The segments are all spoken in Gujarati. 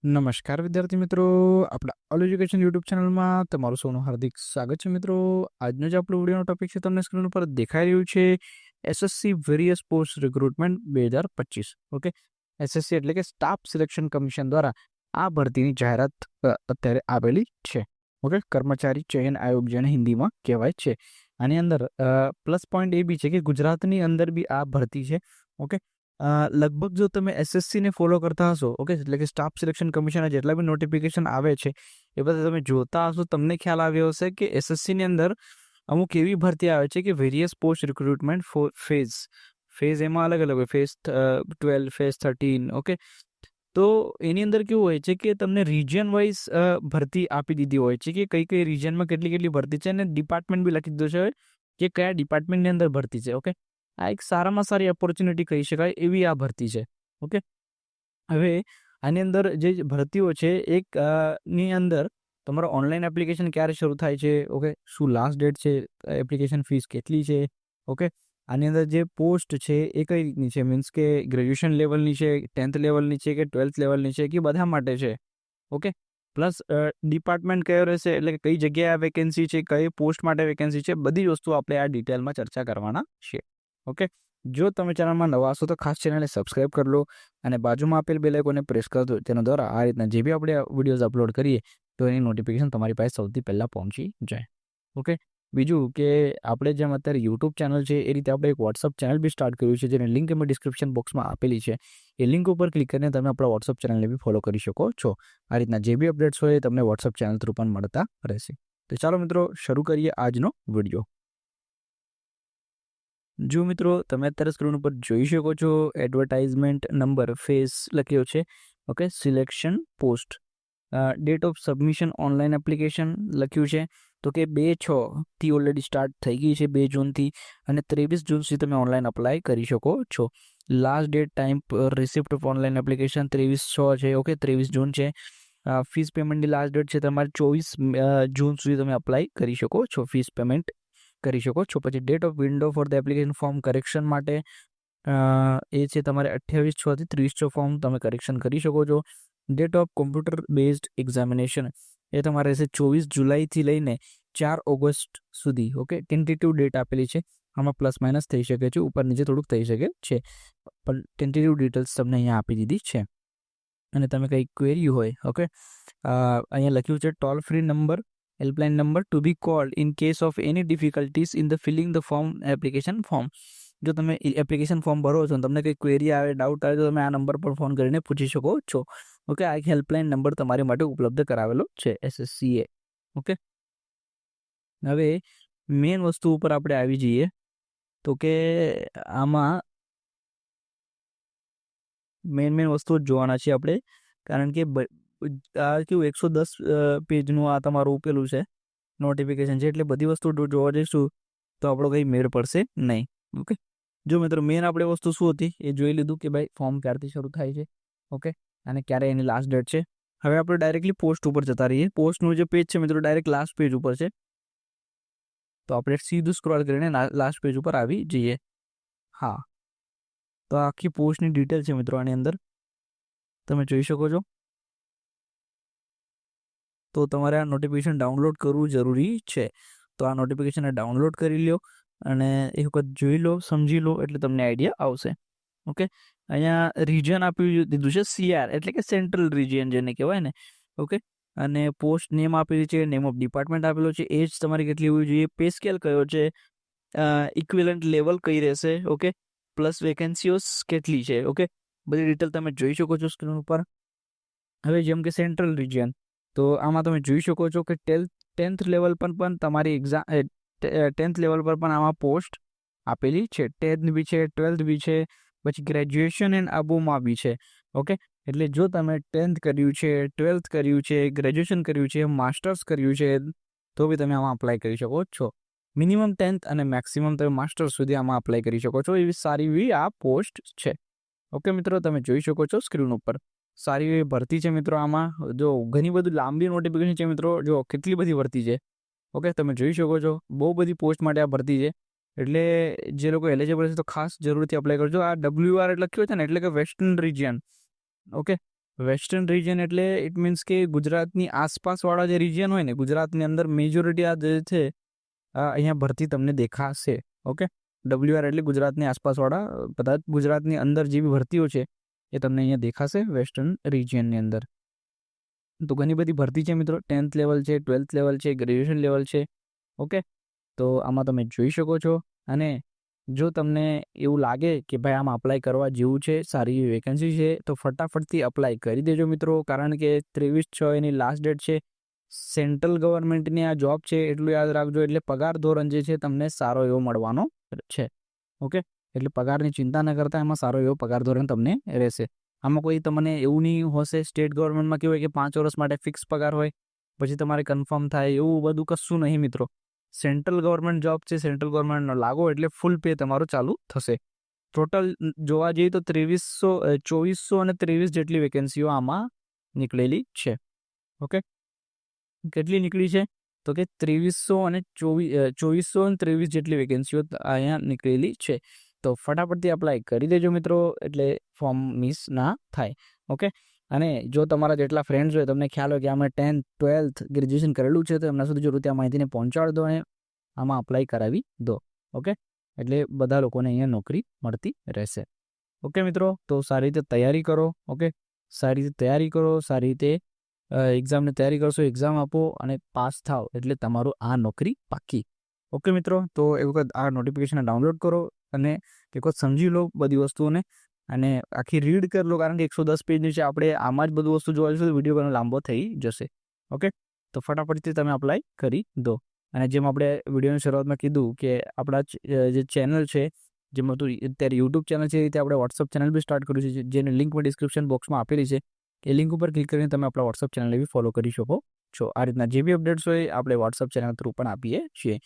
નમસ્કાર વિદ્યાર્થી મિત્રો, આપણા ઓલ એજ્યુકેશન યુટ્યુબ ચેનલમાં તમારું સૌનું હાર્દિક સ્વાગત છે. મિત્રો, આજનો જે આપણો વિડીયોનો ટોપિક છે તમને સ્ક્રીન ઉપર દેખાઈ રહ્યું છે SSC various post recruitment 2025. Okay, SSC એટલે કે સ્ટાફ સિલેક્શન કમિશન દ્વારા આ ભરતીની જાહેરાત અત્યારે આવેલી છે. ઓકે, કર્મચારી ચયન આયોગ જેને હિન્દીમાં કહેવાય છે. આની અંદર પ્લસ પોઈન્ટ એ બી છે કે ગુજરાતની અંદર બી આ ભરતી છે. ઓકે, લગભગ જો તમે એસએસસીને ફોલો કરતા હશો, ઓકે, એટલે કે સ્ટાફ સિલેક્શન કમિશનના જેટલા બી નોટિફિકેશન આવે છે એ બધા તમે જોતા હશો, તમને ખ્યાલ આવ્યો હશે કે એસએસસીની અંદર અમુક એવી ભરતી આવે છે કે વેરિયસ પોસ્ટ રિક્રુટમેન્ટ ફેઝ એમાં અલગ અલગ હોય, ફેઝ 12, ફેઝ 13. ઓકે, તો એની અંદર કેવું હોય છે કે તમને રિજિયન વાઇઝ ભરતી આપી દીધી હોય છે કે કઈ કઈ રિજિયનમાં કેટલી ભરતી છે, અને ડિપાર્ટમેન્ટ બી લખી દીધું છે કે કયા ડિપાર્ટમેન્ટની અંદર ભરતી છે. ઓકે, આ એક સારામાં સારી ઓપોર્ચ્યુનિટી કહી શકાય એવી આ ભરતી છે. ઓકે, હવે આની અંદર જે ભરતીઓ છે ની અંદર તમારો ઓનલાઈન એપ્લિકેશન ક્યારે શરૂ થાય છે, ઓકે, શું લાસ્ટ ડેટ છે, એપ્લિકેશન ફીસ કેટલી છે, ઓકે, આની અંદર જે પોસ્ટ છે એ કઈ રીતની છે, મીન્સ કે ગ્રેજ્યુએશન લેવલની છે, 10th લેવલની છે કે 12th લેવલની છે કે બધા માટે છે. ઓકે, પ્લસ ડિપાર્ટમેન્ટ કયો રહેશે, એટલે કે કઈ જગ્યાએ આ વેકેન્સી છે, કઈ પોસ્ટ માટે વેકેન્સી છે, બધી જ વસ્તુ આપણે આ ડિટેલમાં ચર્ચા કરવાના છે. ઓકે, જો તમે ચેનલમાં નવા હશો તો ખાસ ચેનલને સબસ્ક્રાઇબ કરી લો અને બાજુમાં આપેલ બેલ આઇકોનને પ્રેસ કરી દો. તેના દ્વારા આ રીતના જે બી આપણે વિડીયોઝ અપલોડ કરીએ તો એની નોટિફિકેશન તમારી પાસે સૌથી પહેલાં પહોંચી જાય. ઓકે, બીજું કે આપણે જેમ અત્યારે યુટ્યુબ ચેનલ છે એ રીતે આપણે એક વોટ્સઅપ ચેનલ બી સ્ટાર્ટ કર્યું છે, જેની લિંક અમે ડિસ્ક્રિપ્શન બોક્સમાં આપેલી છે. એ લિંક ઉપર ક્લિક કરીને તમે આપણા વોટ્સઅપ ચેનલને બી ફોલો કરી શકો છો. આ રીતના જે બી અપડેટ્સ હોય એ તમને વોટ્સઅપ ચેનલ થ્રુ પણ મળતા રહેશે. તો ચાલો મિત્રો, શરૂ કરીએ આજનો વિડીયો. જો મિત્રો, તમે અત્યારે સ્ક્રીન ઉપર જોઈ શકો છો એડવર્ટાઇઝમેન્ટ નંબર ફેઝ લખ્યો છે. Okay, selection post, date of submission online application લખ્યું છે. તો કે 2/6 ઓલરેડી સ્ટાર્ટ થઈ ગઈ છે, 2 જૂનથી, અને 23 જૂન સુધી તમે ઓનલાઈન અપ્લાય કરી શકો છો. Last date time receipt of online application 23/6 છે. ઓકે, 23 જૂન છે. ફીસ પેમેન્ટની લાસ્ટ ડેટ છે તમારે 24 જૂન સુધી તમે અપ્લાય કરી શકો છો, ફીસ પેમેન્ટ કરી શકો છો. પછી date of window for the application form correction માટે એ છે તમારે 28/6 થી 30/6 ફોર્મ તમે કરેક્શન કરી શકો છો. Date of computer based examination એ તમારે રહેશે 24 જુલાઈથી લઈને 4 ઓગસ્ટ સુધી. ઓકે, ટેન્ટેટિવ ડેટ આપેલી છે, આમાં પ્લસ માઇનસ થઈ શકે છે, ઉપર નીચે થોડુંક થઈ શકે છે, પણ ટેન્ટેટિવ ડિટેલ્સ તમને અહીંયા આપી દીધી છે. અને તમે કંઈ ક્વેરી હોય, ઓકે, અહીંયા લખ્યું છે toll free number, helpline number to be called in case of any difficulties in the filling the form, application form. જો તમે એપ્લિકેશન ફોર્મ ભરો છો અને તમને કંઈ ક્વેરી આવે, ડાઉટ આવે, તો તમે આ નંબર પર ફોન કરીને પૂછી શકો છો. ઓકે, આ હેલ્પલાઇન નંબર તમારી માટે ઉપલબ્ધ કરાવેલો છે એસએસસીએ. ઓકે, હવે મેઇન વસ્તુ ઉપર આપણે આવી જઈએ તો કે આમાં મેઇન વસ્તુઓ જ જોવાના છીએ આપણે, કારણ કે આ કેવું 110 પેજનું આ તમારું ઉપેલું છે નોટિફિકેશન છે, એટલે બધી વસ્તુ જોવા જઈશું તો આપણો કંઈ મેળ પડશે નહીં. ઓકે, જો મિત્રો, મેઇન આપણે વસ્તુ શું હતી એ જોઈ લીધું કે ભાઈ ફોર્મ ક્યારથી શરૂ થાય છે, ઓકે, અને ક્યારે એની લાસ્ટ ડેટ છે. હવે આપણે ડાયરેક્ટલી પોસ્ટ ઉપર જતા રહીએ. પોસ્ટનું જે પેજ છે મિત્રો ડાયરેક્ટ લાસ્ટ પેજ ઉપર છે, તો આપણે સીધું સ્ક્રોલ કરીને લાસ્ટ પેજ ઉપર આવી જઈએ. હા, તો આખી પોસ્ટની ડિટેલ છે મિત્રો આની અંદર તમે જોઈ શકો છો. તો તમારે આ નોટિફિકેશન ડાઉનલોડ કરવું જરૂરી છે. તો આ નોટિફિકેશનને ડાઉનલોડ કરી લો અને એક વખત જોઈ લો, સમજી લો, એટલે તમને આઈડિયા આવશે. ઓકે, અહીંયા રિજન આપી દીધું છે CR, એટલે કે સેન્ટ્રલ રિજિયન જેને કહેવાય ને. ઓકે, અને પોસ્ટ નેમ આપેલી છે, નેમ ઓફ ડિપાર્ટમેન્ટ આપેલો છે, એજ તમારી કેટલી હોવી જોઈએ, પે સ્કેલ કયો છે, ઇક્વિવેલન્ટ લેવલ કઈ રહેશે, ઓકે, પ્લસ વેકેન્સીઓ કેટલી છે. ઓકે, બધી ડિટેલ તમે જોઈ શકો છો સ્ક્રીન ઉપર. હવે જેમ કે સેન્ટ્રલ રિજિયન, તો આમાં તમે જોઈ શકો છો કે 10th લેવલ પર પણ તમારી એક્ઝામ 10th લેવલ પર પણ આમાં પોસ્ટ આપેલી છે, 10th બી છે, 12th બી છે, પછી ગ્રેજ્યુએશન એન્ડ અબોવમાં બી છે. ઓકે, એટલે જો તમે 10th કર્યું છે, 12th કર્યું છે, ગ્રેજ્યુએશન કર્યું છે, માસ્ટર્સ કર્યું છે, તો બી તમે આમાં અપ્લાય કરી શકો છો. મિનિમમ 10th અને મેક્સિમમ તમે માસ્ટર્સ સુધી આમાં અપ્લાય કરી શકો છો, એવી સારી એવી આ પોસ્ટ છે. ઓકે મિત્રો, તમે જોઈ શકો છો સ્ક્રીન ઉપર સારી એવી ભરતી છે મિત્રો. આમાં જો ઘણી બધી લાંબી નોટિફિકેશન છે મિત્રો, જો કેટલી બધી ભરતી છે. ઓકે, તમે જોઈ શકો છો બહુ બધી પોસ્ટ માટે આ ભરતી છે, એટલે જે લોકો એલિજિબલ છે તો ખાસ જરૂરથી અપ્લાય કરજો. આ WR લખ્યો છે ને, એટલે કે western region. Okay, western region એટલે ઇટ મીન્સ કે ગુજરાતની આસપાસવાળા જે રિજિયન હોય ને, ગુજરાતની અંદર મેજોરિટી આ જે છે અહીંયા ભરતી તમને દેખાશે. ઓકે, WR એટલે ગુજરાતની આસપાસવાળા બધા ગુજરાતની અંદર જે બી ભરતીઓ છે એ તમને અહીંયા દેખાશે વેસ્ટર્ન રિજિયનની અંદર. તો ઘણી બધી ભરતી છે મિત્રો, 10th લેવલ છે, 12th લેવલ છે, ગ્રેજ્યુએશન લેવલ છે. ઓકે, તો આમાં તમે જોઈ શકો છો. અને જો તમને એવું લાગે કે ભાઈ આમાં અપ્લાય કરવા જેવું છે, સારી એવી વેકેન્સી છે, તો ફટાફટથી અપ્લાય કરી દેજો મિત્રો, કારણ કે 23/6 એની લાસ્ટ ડેટ છે. સેન્ટ્રલ ગવર્મેન્ટની આ જોબ છે એટલું યાદ રાખજો. એટલે પગાર ધોરણ જે છે તમને સારો એવો મળવાનો છે. ઓકે, એટલે પગારની ચિંતા ન કરતા, એમાં સારો એવો પગાર ધોરણ તમને રહેશે. આમાં કોઈ તમને એવું નહીં હશે, સ્ટેટ ગવર્મેન્ટમાં કેવું હોય કે 5 વર્ષ માટે ફિક્સ પગાર હોય, પછી તમારે કન્ફર્મ થાય, એવું બધું કશું નહીં મિત્રો. સેન્ટ્રલ ગવર્મેન્ટ જોબ છે, સેન્ટ્રલ ગવર્મેન્ટનો લાગો એટલે ફૂલ પે તમારો ચાલુ થશે. ટોટલ જોવા જઈએ તો 2400 અને 23 જેટલી વેકેન્સીઓ આમાં નીકળેલી છે. ઓકે, કેટલી નીકળી છે તો કે 2300 અને 2400 અને 23 જેટલી વેકેન્સીઓ અહીંયા નીકળેલી છે. તો ફટાફટથી અપ્લાય કરી દેજો મિત્રો, એટલે ફોર્મ મિસ ના થાય. ઓકે, અને જો તમારા જેટલા ફ્રેન્ડ્સ હોય, તમને ખ્યાલ હોય કે અમે 10th 12th ગ્રેજ્યુએશન કરેલું છે, તો એમના સુધી જરૂર ત્યાં માહિતીને પહોંચાડી દો અને આમાં અપ્લાય કરાવી દો. ઓકે, એટલે બધા લોકોને અહીંયા નોકરી મળતી રહેશે. ઓકે મિત્રો, તો સારી રીતે તૈયારી કરો. ઓકે, સારી રીતે તૈયારી કરો, સારી રીતે એક્ઝામની તૈયારી કરશો, એક્ઝામ આપો અને પાસ થાવ એટલે તમારું આ નોકરી પાકી. ઓકે મિત્રો, તો એ વખત આ નોટિફિકેશન ડાઉનલોડ કરો અને એક વખત સમજી લો બધી વસ્તુઓને અને આખી રીડ કરી લો, કારણ કે 110 પેજની છે. આપણે આમાં જ બધું વસ્તુ જોવા જઈશું તો વિડીયો ઘણો લાંબો થઈ જશે. ઓકે, તો ફટાફટથી તમે અપ્લાય કરી દો. અને જેમ આપણે વિડીયોની શરૂઆતમાં કીધું કે આપણા જે ચેનલ છે, જેમાં તું અત્યારે યુટ્યુબ ચેનલ છે, એ રીતે આપણે વોટ્સઅપ ચેનલ બી સ્ટાર્ટ કર્યું છે, જેની લિંક મેં ડિસ્ક્રિપ્શન બોક્સમાં આપેલી છે. એ લિંક ઉપર ક્લિક કરીને તમે આપણા વોટ્સઅપ ચેનલને બી ફોલો કરી શકો છો. આ રીતના જે બી અપડેટ્સ હોય આપણે વોટ્સઅપ ચેનલ થ્રુ પણ આપીએ છીએ.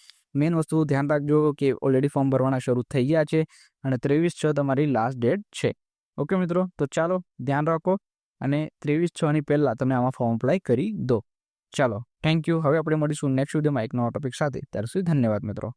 મેઇન વસ્તુ ધ્યાન રાખજો કે ઓલરેડી ફોર્મ ભરવાના શરૂ થઈ ગયા છે અને 23/6 તમારી લાસ્ટ ડેટ છે. ઓકે મિત્રો, તો ચાલો ધ્યાન રાખો અને 23/6ની પહેલાં તમે આમાં ફોર્મ અપ્લાય કરી દો. ચાલો, થેન્ક યુ. હવે આપણે મળીશું નેક્સ્ટ વિડીયોમાં એક નવા ટોપિક સાથે. ત્યાર સુધી ધન્યવાદ મિત્રો.